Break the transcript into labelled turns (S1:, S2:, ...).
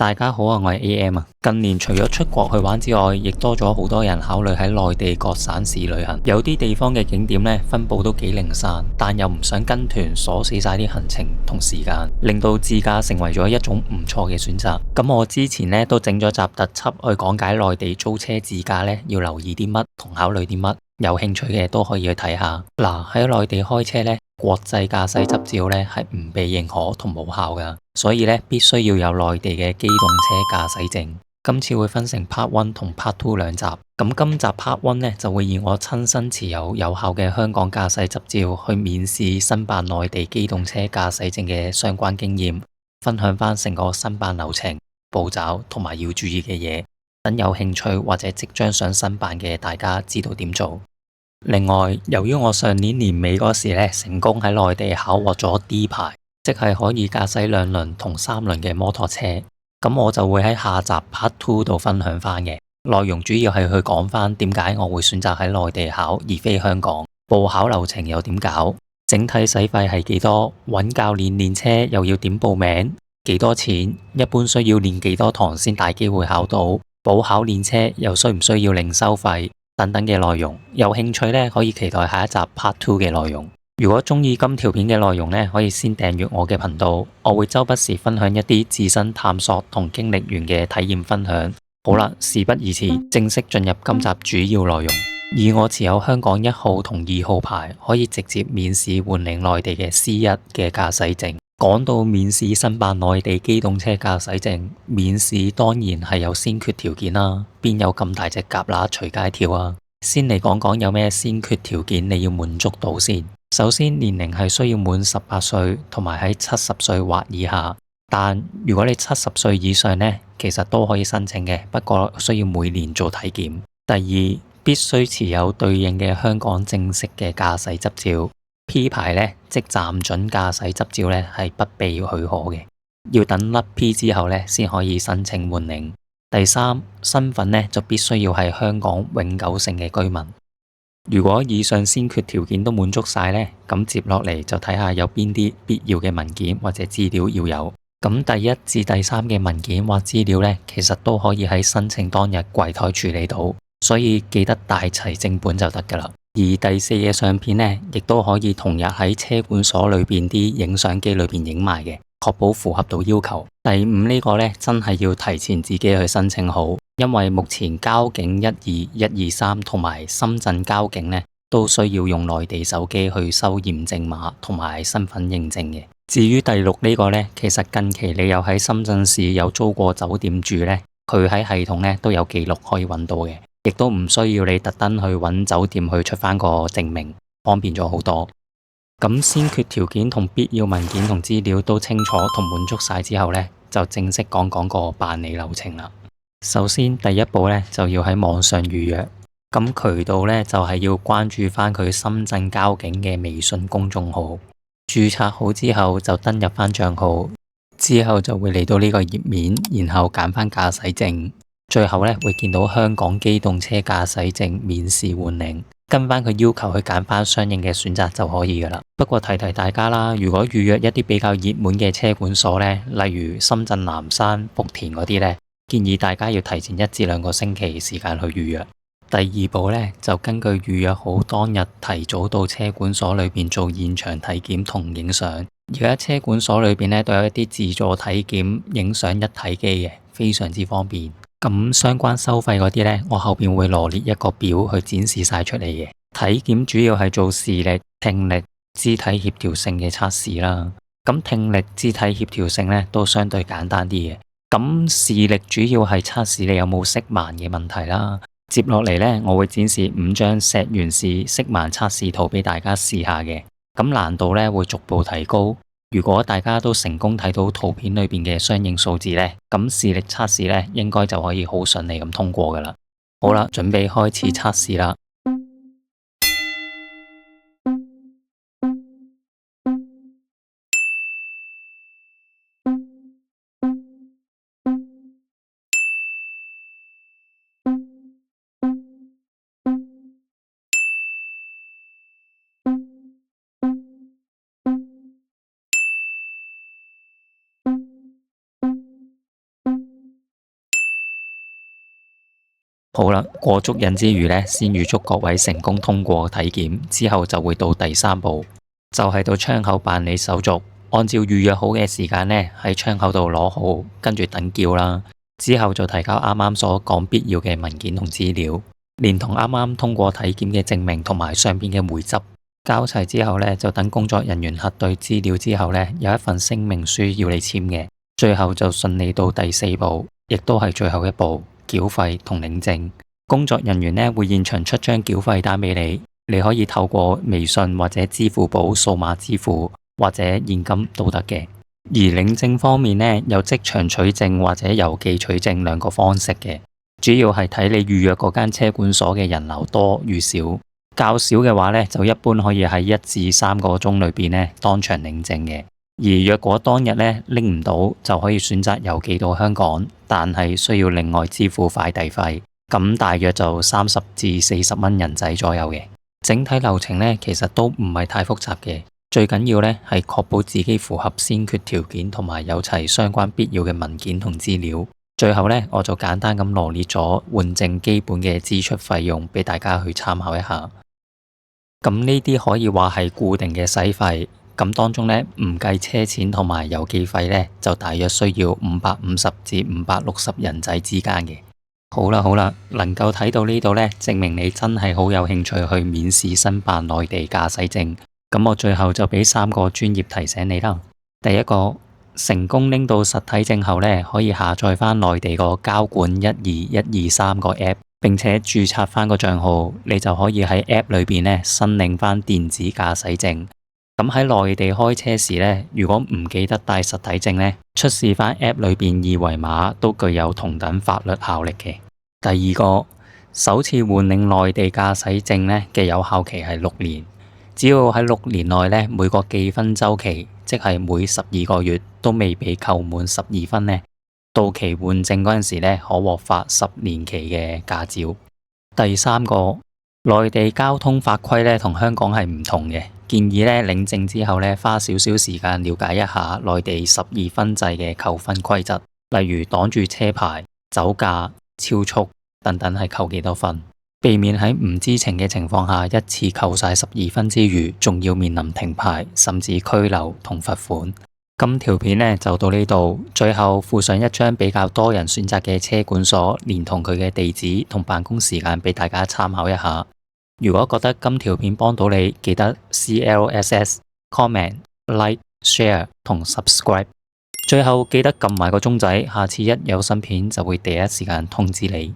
S1: 大家好啊，我係 AM 啊。近年除咗出國去玩之外，亦多咗好多人考慮喺內地各省市旅行。有啲地方嘅景點呢，分佈都幾零散，但又唔想跟團鎖死晒啲行程同時間，令到自駕成為咗一種唔錯嘅選擇。咁我之前呢，都整咗集特輯去講解內地租車自駕呢，要留意啲乜同考慮啲乜。有興趣嘅都可以去睇下。嗱，喺內地開車呢，國際駕駛執照呢係唔被認可同無效噶，所以呢必須要有內地嘅機動車駕駛證。今次會分成 Part One 同 Part Two 兩集。咁今集 Part One 呢就會以我親身持有有效嘅香港駕駛執照去面試申辦內地機動車駕駛證嘅相關經驗，分享翻成個申辦流程、步驟同埋要注意嘅嘢，等有興趣或者即將想申辦嘅大家知道點做。另外，由於我上年年尾嗰時咧，成功喺內地考獲咗 D 牌，即係可以駕駛2輪同3輪嘅摩托車，咁我就會喺下集 Part Two 度分享翻嘅內容，主要係去講翻點解我會選擇喺內地考而非香港，報考流程又點搞，整體使費係幾多，揾教練練車又要點報名，幾多錢，一般需要練幾多堂先大機會考到，補考練車又需唔需要另收費等等嘅內容。有興趣呢，可以期待下一集 Part Two 嘅內容。如果中意今條片嘅內容呢，可以先訂閱我嘅頻道，我會周不時分享一啲自身探索同經歷完嘅體驗分享。好啦，事不宜遲，正式進入今集主要內容。以我持有香港1號同2號牌，可以直接面試換領內地嘅 C1嘅駕駛證。講到面試申辦內地機動車駕駛證，面試當然係有先決條件啦，邊有咁大隻蛤乸隨街跳啊？先嚟講講有咩先決條件你要滿足到先。首先，年齡係需要滿18歲，同埋喺70歲或以下。但如果你70歲以上呢，其實都可以申請嘅，不過需要每年做體檢。第二，必須持有對應嘅香港正式嘅駕駛執照。P 牌呢，即暫准駕駛執照呢，係不被許可嘅，要等甩 P 之後呢，先可以申請換領。第三，身份呢，就必須要係香港永久性嘅居民。如果以上先決條件都滿足晒呢，咁接落嚟就睇下有邊啲必要嘅文件或者資料要有。咁第1至第3嘅文件或資料呢，其實都可以喺申請當日櫃台處理到，所以記得帶齊正本就得噶啦。而第4嘅相片呢，亦都可以同日喺車管所裏邊啲影相機裏邊影埋嘅，確保符合到要求。第5呢個呢，真係要提前自己去申請好，因為目前交警121、123同埋深圳交警呢，都需要用內地手機去收驗證碼同埋身份認證嘅。至於第6呢個呢，其實近期你有喺深圳市有租過酒店住呢，佢喺系統呢都有記錄可以揾到嘅，亦都唔需要你特登去揾酒店去出翻個證明，方便咗好多。咁先決條件同必要文件同資料都清楚同滿足晒之後呢，就正式講講個辦理流程啦。首先第一步呢，就要喺網上預約，咁渠道呢，就係要關注翻佢深圳交警嘅微信公眾號，註冊好之後就登入翻賬號，之後就會嚟到呢個頁面，然後揀翻駕駛證，最後呢，會見到香港機動車駕駛證免試換領，跟翻佢要求去揀翻相應嘅選擇就可以噶啦。不過提大家啦，如果預約一啲比較熱門嘅車管所呢，例如深圳南山、福田嗰啲呢，建議大家要提前1至2個星期時間去預約。第2步呢，就根據預約好當日提早到車管所裏邊做現場體檢同影相。而家車管所裏邊呢，都有一啲自助體檢、影相一體機嘅，非常之方便。咁相關收費嗰啲呢，我後邊會羅列一個表去展示晒出嚟嘅。體檢主要係做視力、聽力、肢體協調性嘅測試啦。咁聽力、肢體協調性呢，都相對簡單啲嘅。咁視力主要係測試你有冇色盲嘅問題啦。接落嚟呢，我會展示5張石原氏色盲測試圖俾大家試下嘅。咁難度呢，會逐步提高。如果大家都成功睇到圖片裏邊嘅相應數字呢，咁視力測試呢，應該就可以好順利咁通過噶啦。好啦，準備開始測試啦。好啦，過足癮之餘呢，先預祝各位成功通過體檢，之後就會到第3步，就係到窗口辦理手續，按照預約好嘅時間呢，喺窗口度攞號，跟住等叫啦。之後就提交啱啱所講必要嘅文件同資料，連同啱啱通過體檢嘅證明同埋上邊嘅回執，交齊之後呢，就等工作人員核對資料之後呢，有一份聲明書要你簽嘅，最後就順利到第4步，亦都係最後一步，繳費同領證。工作人員呢會現場出張繳費單俾你，你可以透過微信或者支付寶數碼支付或者現金都得嘅。而領證方面呢，有即場取證或者郵寄取證兩個方式嘅，主要係睇你預約嗰間車管所嘅人流多與少，較少嘅話呢，就一般可以喺1至3個鐘裏邊呢當場領證嘅。而若果當日呢拎唔到，就可以選擇郵寄到香港，但係需要另外支付快遞費，咁大約就30至40蚊人仔左右嘅。整體流程呢，其實都唔係太複雜嘅，最緊要呢係確保自己符合先決條件同埋有齊相關必要嘅文件同資料。最後呢，我就簡單咁羅列咗換證基本嘅支出費用俾大家去參考一下。咁呢啲可以話係固定嘅使費。咁當中呢，唔計車錢同埋郵寄費呢，就大約需要550至560人仔之間嘅。好啦，能夠睇到呢度呢，證明你真係好有興趣去免試申辦內地駕駛證。咁我最後就俾3個專業提醒你啦。第一個，成功拎到實體證後呢，可以下載翻內地個交管12123個 app，並且註冊翻個賬號，你就可以喺 app 裏邊呢申領翻電子駕駛證。咁喺內地開車時呢，如果唔記得帶實體證呢，出示翻 App 裏邊二維碼都具有同等法律效力嘅。第二個，首次換領內地駕駛證呢嘅有效期係6年，只要喺6年內呢，每個記分週期，即係每12個月都未被扣滿12分呢，到期換證嗰陣時呢，可獲發10年期嘅駕照。第三個，內地交通法規呢同香港係唔同嘅。建議咧領證之後咧，花少少時間了解一下內地12分制嘅扣分規則，例如擋住車牌、酒駕、超速等等係扣幾多分，避免喺唔知情嘅情況下一次扣晒12分之餘，仲要面臨停牌甚至拘留同罰款。咁條片呢就到呢度，最後附上一張比較多人選擇嘅車管所，連同佢嘅地址同辦公時間俾大家參考一下。如果覺得今條片幫到你，記得 CLSS、comment、like、share 同 subscribe。最後記得撳埋個鐘仔，下次一有新片就會第一時間通知你。